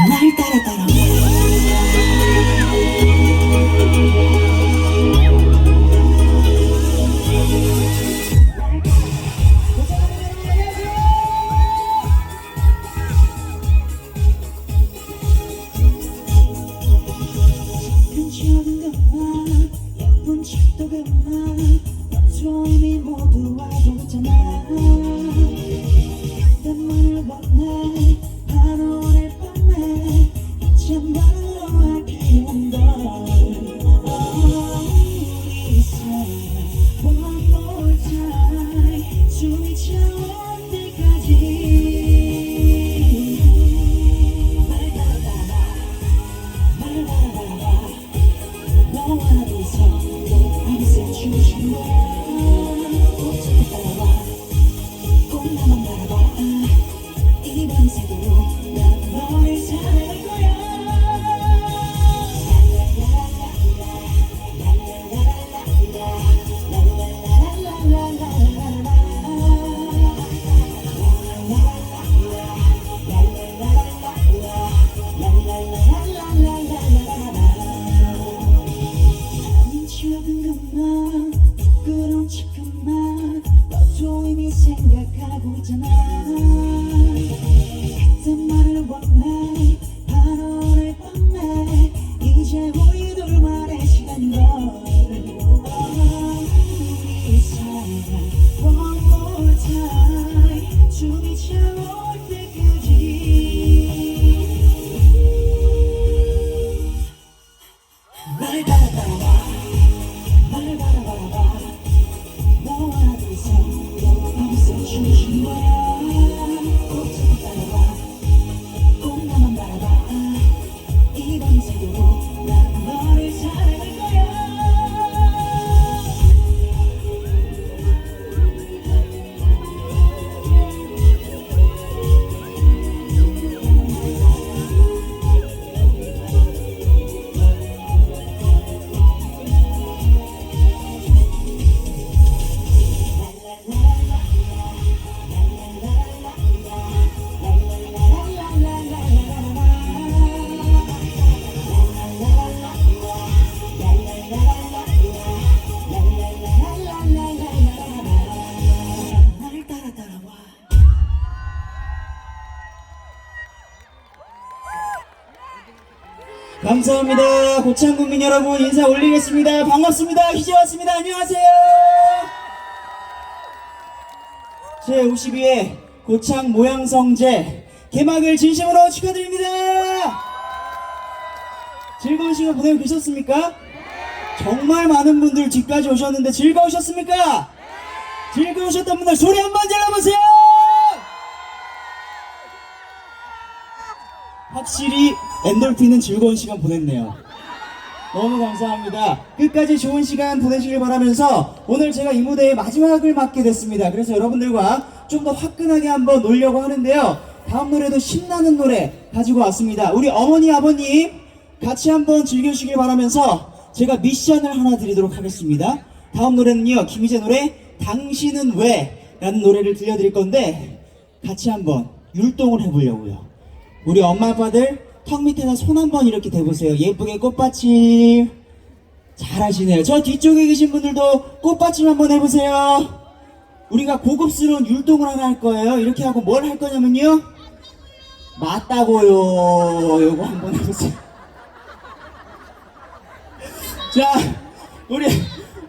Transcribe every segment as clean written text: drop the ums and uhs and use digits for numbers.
날 따라 따라 큰 척은 그만 예쁜 척도 그만 너도 이미 모두 알고 있잖아 그때만을 원해 바로 오늘 밤에 이제 말로 하기 원걸 우리 사이 one more time 숨이 차올 때까지 말 따라따라 말 따라따라 너와 네 서로 밤새 춤춘 거야 어떻게 따라와 꼭 나만 바라봐 이 밤새도록 난 너를 사랑할 거야 아닌 척은 그만 부끄러운 척 그만 너도 이미 생각하고 있잖아 그때 말을 원해 바로 오늘 밤에 이제 우리 둘만의 시간인걸 우리 사이가 one more time 숨이 차올 때까지 날 따라와 날 바라봐 너와 네 서로 밤새 춤춘 거야 어떻게 따라와 꼭 나만 바라봐 이 밤새도록 난 너를 사랑할 거야 날 따라 따라와 감사합니다. 고창 국민 여러분 인사 올리겠습니다. 반갑습니다. 이제 왔습니다. 안녕하세요. 제52회 고창 모양성제 개막을 진심으로 축하드립니다. 즐거운 시간 보내고 계셨습니까? 정말 많은 분들 뒤까지 오셨는데 즐거우셨습니까? 즐거우셨던 분들 소리 한번 질러보세요. 확실히 엔돌핀은 즐거운 시간 보냈네요. 너무 감사합니다. 끝까지 좋은 시간 보내시길 바라면서 오늘 제가 이 무대의 마지막을 맡게 됐습니다. 그래서 여러분들과 좀 더 화끈하게 한번 놀려고 하는데요. 다음 노래도 신나는 노래 가지고 왔습니다. 우리 어머니 아버님 같이 한번 즐겨주시길 바라면서 제가 미션을 하나 드리도록 하겠습니다. 다음 노래는요, 김희재 노래 당신은 왜? 라는 노래를 들려드릴 건데 같이 한번 율동을 해보려고요. 우리 엄마 아빠들 턱 밑에다 손 한번 이렇게 대보세요. 예쁘게 꽃받침 잘하시네요. 저 뒤쪽에 계신 분들도 꽃받침 한번 해보세요. 우리가 고급스러운 율동을 하나 할 거예요. 이렇게 하고 뭘 할 거냐면요, 맞다고요. 요거 한번 해보세요. 자, 우리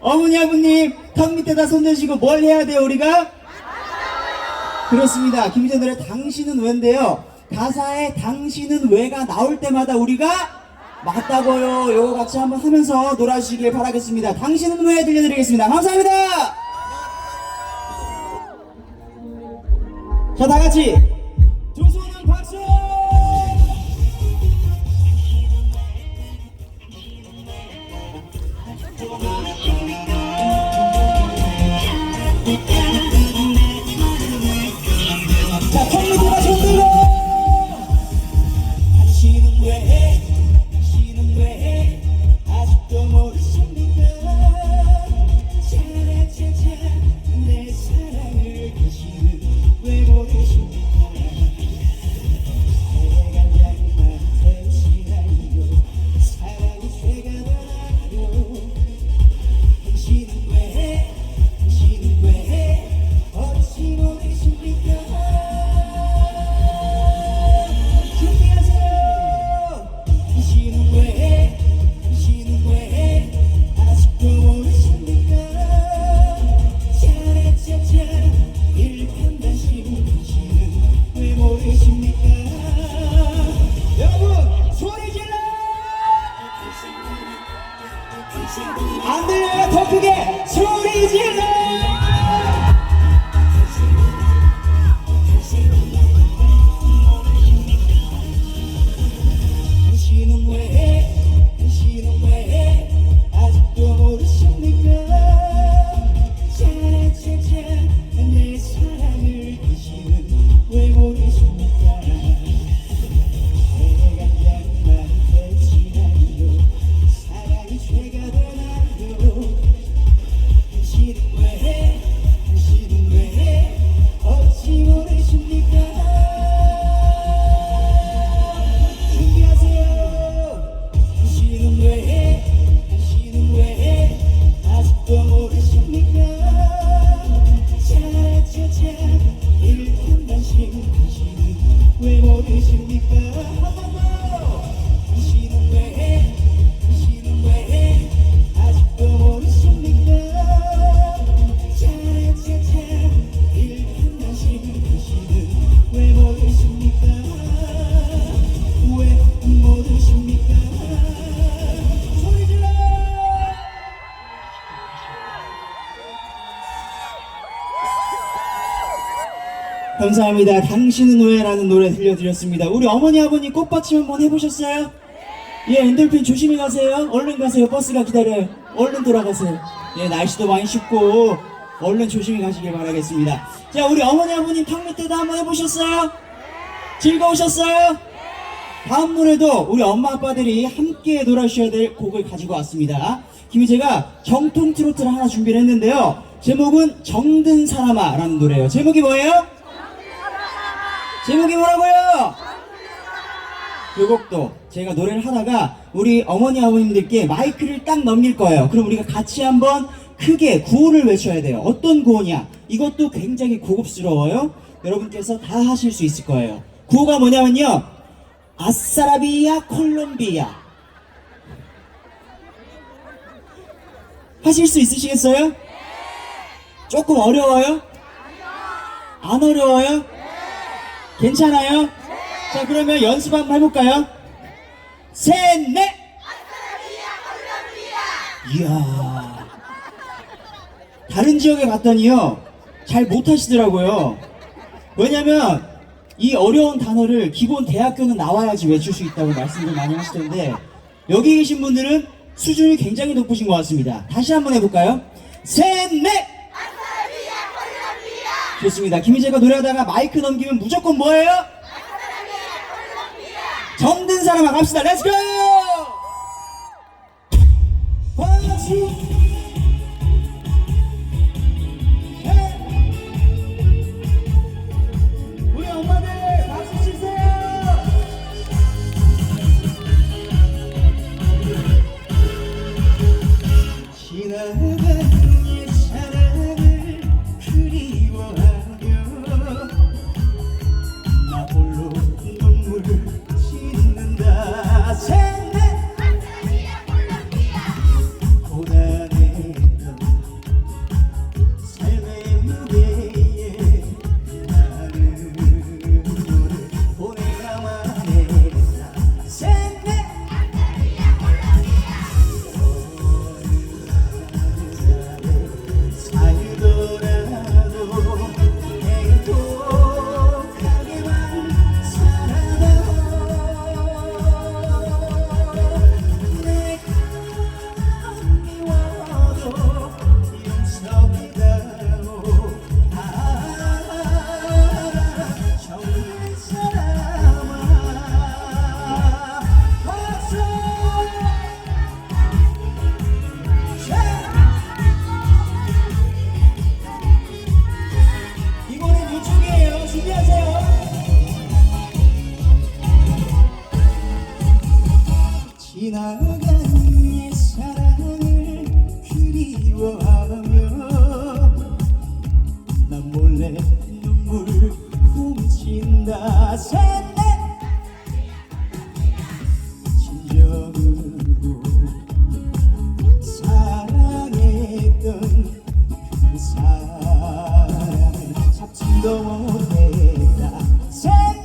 어머니 아버님 턱 밑에다 손 대시고 뭘 해야 돼요 우리가? 그렇습니다. 김희재 노래 당신은 왜인데요, 가사에 당신은 왜가 나올 때마다 우리가 맞다고요 요거 같이 한번 하면서 놀아주시길 바라겠습니다. 당신은 왜 들려드리겠습니다. 감사합니다. 자, 다같이 두 손은 박수. 자, 턱 밑에다 손 들고 당신은 왜 아직도 모르십니까? 차라차차 내 사랑을 당신은 왜 모르십니까? 왜 모르십니까? 한 번 더! 당신은 왜 해? 당신은 왜 해? 아직도 모르십니까? 차차차 일편단심 당신은 왜 모르십니까? 왜 모르십니까? 소리 질러! 감사합니다. 당신은 왜라는 노래 들려드렸습니다. 우리 어머니 아버님 꽃받침 한번 해보셨어요? 예, 엔돌핀 조심히 가세요. 얼른 가세요. 버스가 기다려요. 얼른 돌아가세요. 예, 날씨도 많이 춥고 얼른 조심히 가시길 바라겠습니다. 자, 우리 어머니 아버님 턱 밑에도 한번 해보셨어요? 즐거우셨어요? 다음 노래도 우리 엄마 아빠들이 함께 놀아주셔야 될 곡을 가지고 왔습니다. 김희재가 정통 트로트를 하나 준비를 했는데요. 제목은 정든 사람아 라는 노래예요. 제목이 뭐예요? 제목이 뭐라고요? 이 곡도 제가 노래를 하다가 우리 어머니 아버님들께 마이크를 딱 넘길 거예요. 그럼 우리가 같이 한번 크게 구호를 외쳐야 돼요. 어떤 구호냐? 이것도 굉장히 고급스러워요. 여러분께서 다 하실 수 있을 거예요. 구호가 뭐냐면요, 아싸라비아 콜롬비아. 하실 수 있으시겠어요? 조금 어려워요? 안 어려워요? 괜찮아요? 자, 그러면 연습 한번 해볼까요? 셋, 넷! 이야. 다른 지역에 갔더니요, 잘 못하시더라고요. 왜냐면 이 어려운 단어를 기본 대학교는 나와야지 외칠 수 있다고 말씀을 많이 하시던데, 여기 계신 분들은 수준이 굉장히 높으신 것 같습니다. 다시 한번 해볼까요? 셋, 넷! 좋습니다. 김희재가 노래하다가 마이크 넘기면 무조건 뭐예요? 정든 사람아 갑시다. 렛츠고! 박수! 우리 엄마들 박수 치세요! 지나간 옛 사랑을 그리워하며 나 홀로 눈물을 짓는다. 셋넷 고단했던 삶의 무게에 나는 너를 보내야만 했다. 셋넷 살더라도 행복하게만 살아가고 내가 미워도 용서한다고. 정든 사람아 박수! 이번엔 요쪽이에요. 준비하세요. 지나간 옛 사랑을 그리워하며 난 몰래 눈물 훔친다. 셋넷 진정으로 사랑했던 그 사랑을 잡지도 못했다. 셋넷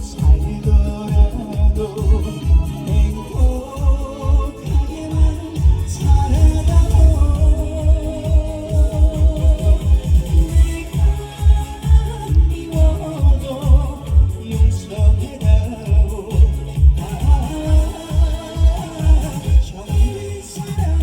살더라도 행복하게만 살아가고 내가 미워도 용서해다오. 정든 사람아 정든 사람아.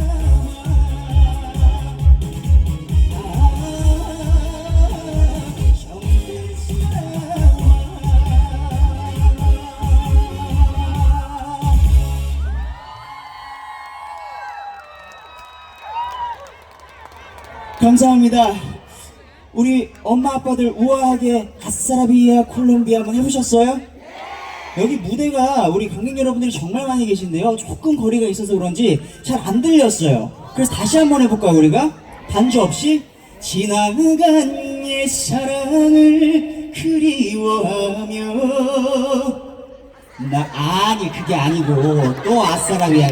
감사합니다. 우리 엄마 아빠들 우아하게 아싸라비아 콜롬비아 한번 해보셨어요? 여기 무대가 우리 관객 여러분들이 정말 많이 계신데요, 조금 거리가 있어서 그런지 잘 안 들렸어요. 그래서 다시 한번 해볼까요? 우리가 반주 없이 지나간 옛사랑을 그리워하며 아니 그게 아니고 또 아싸라비아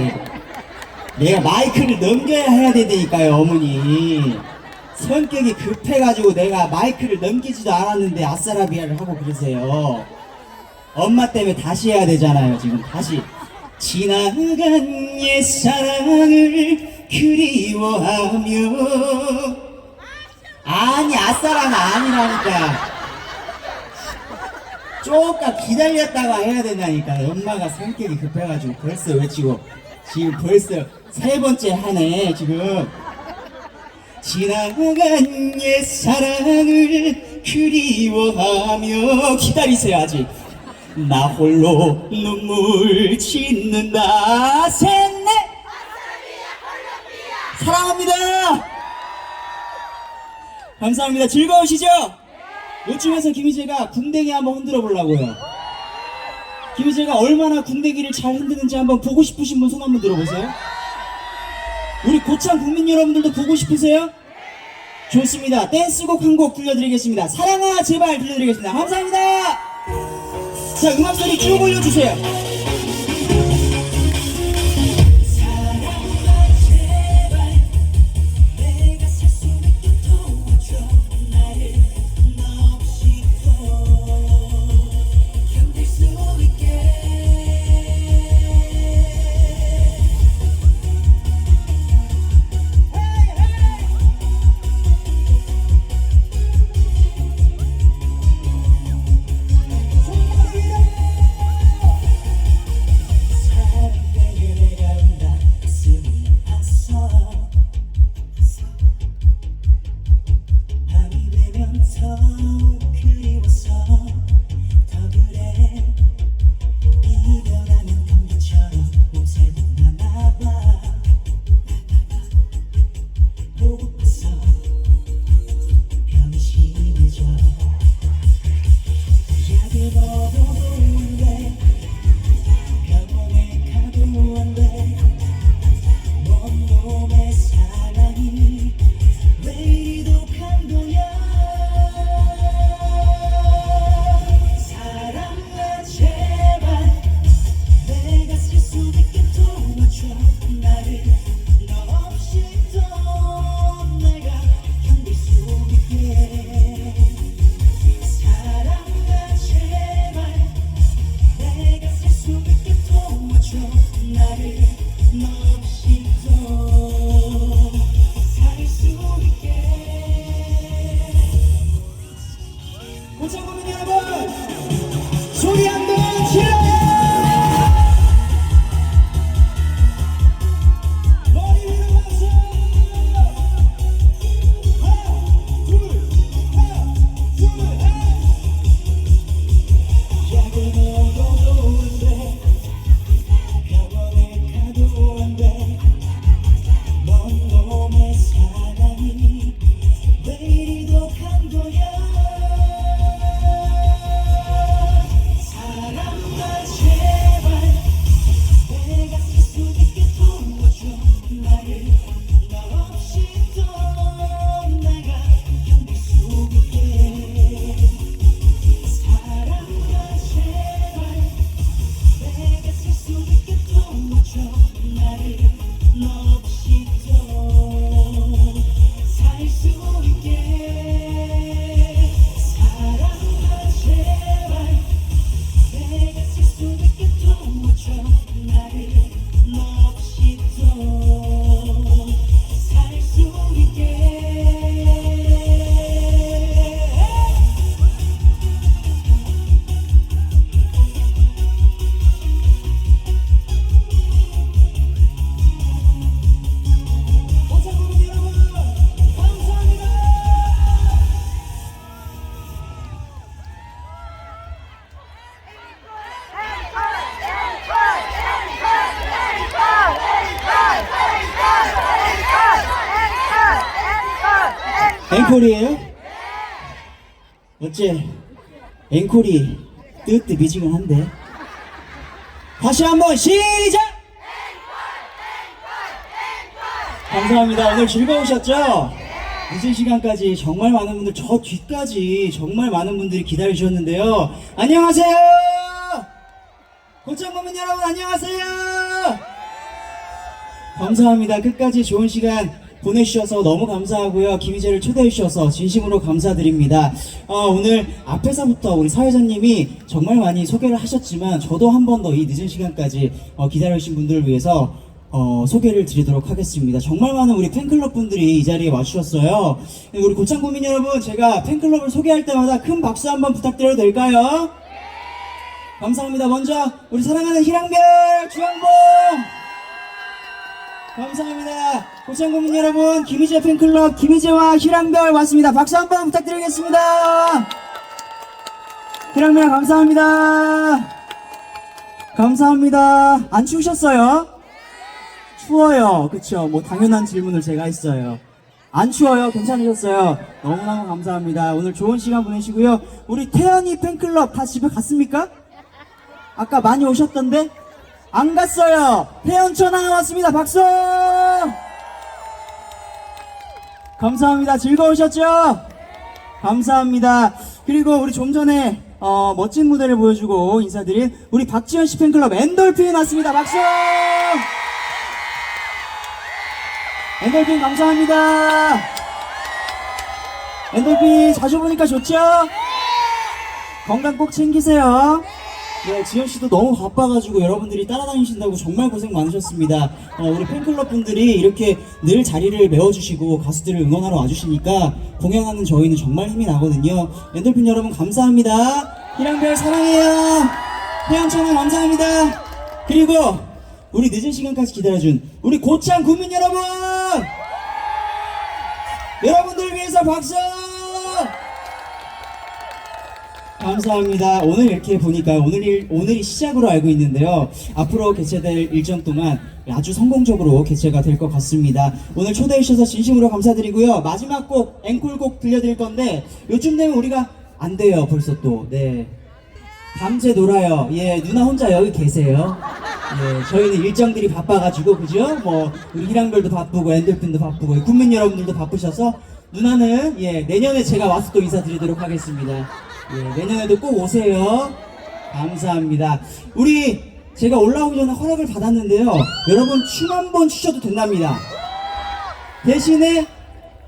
내가 마이크를 넘겨야 해야 되니까요 어머니. 성격이 급해가지고 내가 마이크를 넘기지도 않았는데 아싸라비아를 하고 그러세요. 엄마 때문에 다시 해야 되잖아요. 지금 다시 지나간 옛사랑을 그리워하며. 아니 아싸랑 아니라니까. 조금 기다렸다가 해야 된다니까. 엄마가 성격이 급해가지고 벌써 외치고 지금 벌써 3번째 하네 지금. 지나간 옛사랑을 그리워하며. 기다리세요 아직. 나 홀로 눈물 짓는다. 셋넷 사랑합니다. 감사합니다. 즐거우시죠? 요쯤에서 김희재가 궁뎅이 한번 흔들어 보려고요. 김희재가 얼마나 궁뎅이를 잘 흔드는지 한번 보고 싶으신 분 손 한번 들어보세요. 우리 고창 국민 여러분들도 보고 싶으세요? 좋습니다. 댄스곡 한 곡 들려드리겠습니다. 사랑아 제발 들려드리겠습니다. 감사합니다. 자, 음악 소리 쭉 올려주세요. 앵콜이에요? 어째 앵콜이 뜨뜻미지근한데. 다시 한번 시작! 감사합니다. 오늘 즐거우셨죠? 늦은 시간까지 정말 많은 분들, 저 뒤까지 정말 많은 분들이 기다리셨는데요. 안녕하세요! 고창고민 여러분, 안녕하세요! 감사합니다. 끝까지 좋은 시간 보내주셔서 너무 감사하고요. 김희재를 초대해주셔서 진심으로 감사드립니다. 오늘 앞에서부터 우리 사회자님이 정말 많이 소개를 하셨지만, 저도 한 번 더 이 늦은 시간까지 기다려주신 분들을 위해서 소개를 드리도록 하겠습니다. 정말 많은 우리 팬클럽 분들이 이 자리에 와주셨어요. 우리 고창고민 여러분, 제가 팬클럽을 소개할 때마다 큰 박수 한번 부탁드려도 될까요? 감사합니다. 먼저 우리 사랑하는 희랑별, 주영봉, 감사합니다. 고창고민 여러분, 김희재 팬클럽 김희재와 희랑별 왔습니다. 박수 한번 부탁드리겠습니다. 희랑별 감사합니다. 감사합니다. 안 추우셨어요? 추워요. 그쵸? 뭐 당연한 질문을 제가 했어요. 안 추워요? 괜찮으셨어요? 너무너무 감사합니다. 오늘 좋은 시간 보내시고요. 우리 태연이 팬클럽 다 집에 갔습니까? 아까 많이 오셨던데? 안 갔어요. 태연 천왕 왔습니다. 박수! 감사합니다. 즐거우셨죠? 감사합니다. 그리고 우리 좀 전에 멋진 무대를 보여주고 인사드린 우리 박지현 씨 팬클럽 엔돌핀 왔습니다. 박수! 엔돌핀 감사합니다. 엔돌핀 자주 보니까 좋죠? 건강 꼭 챙기세요. 네, 지현씨도 너무 바빠가지고 여러분들이 따라다니신다고 정말 고생 많으셨습니다. 우리 팬클럽 분들이 이렇게 늘 자리를 메워주시고 가수들을 응원하러 와주시니까 공연하는 저희는 정말 힘이 나거든요. 엔돌핀 여러분 감사합니다. 희랑별 사랑해요. 태양천왕 감사합니다. 그리고 우리 늦은 시간까지 기다려준 우리 고창 구민 여러분, 여러분들 위해서 박수! 감사합니다. 오늘 이렇게 보니까 오늘이 시작으로 알고 있는데요. 앞으로 개최될 일정 동안 아주 성공적으로 개최가 될 것 같습니다. 오늘 초대해 주셔서 진심으로 감사드리고요. 마지막 곡, 앵콜곡 들려드릴 건데 요즘 되면 우리가 안 돼요. 벌써 또. 네. 밤새 놀아요. 예, 누나 혼자 여기 계세요. 예, 저희는 일정들이 바빠가지고, 그죠? 뭐, 우리 희랑별도 바쁘고, 엔돌핀도 바쁘고, 국민 여러분들도 바쁘셔서, 누나는, 예, 내년에 제가 와서 또 인사드리도록 하겠습니다. 예, 내년에도 꼭 오세요. 감사합니다. 제가 올라오기 전에 허락을 받았는데요. 여러분, 춤 한번 추셔도 된답니다. 대신에,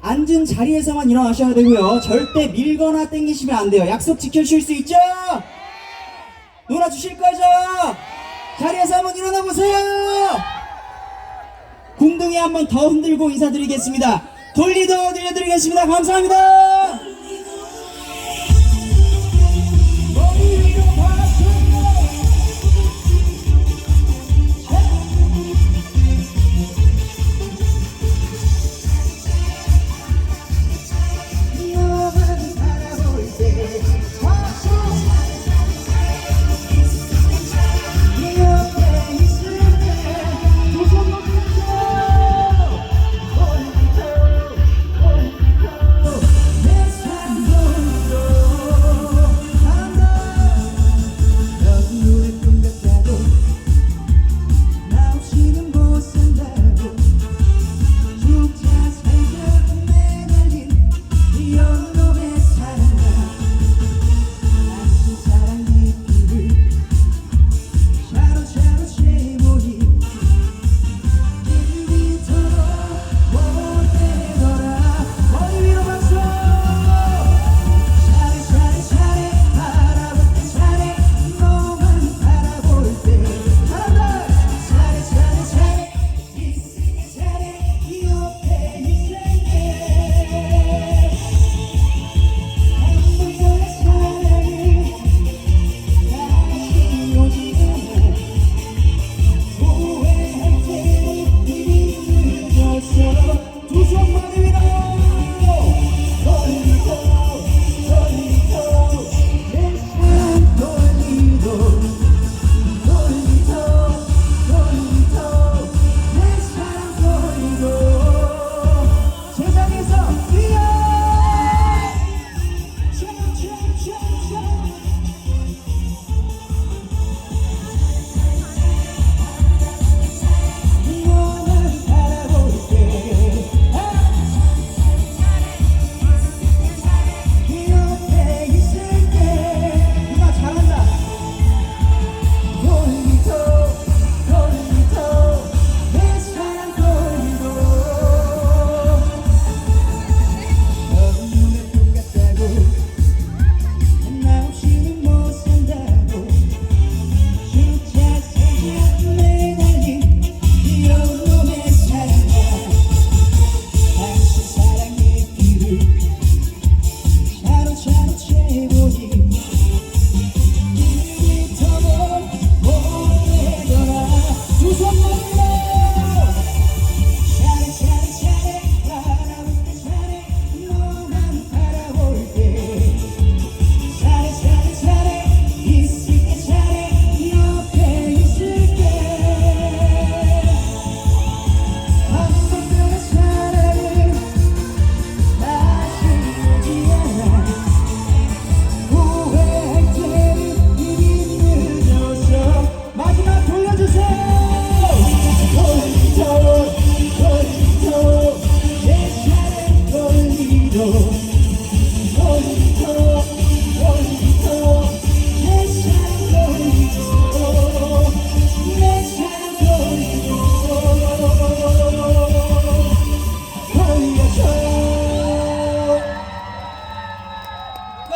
앉은 자리에서만 일어나셔야 되고요. 절대 밀거나 땡기시면 안 돼요. 약속 지켜주실 수 있죠? 놀아주실 거죠? 자리에서 한번 일어나 보세요. 궁둥이 한번 더 흔들고 인사드리겠습니다. 돌리도 들려드리겠습니다. 감사합니다.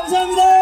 감사합니다.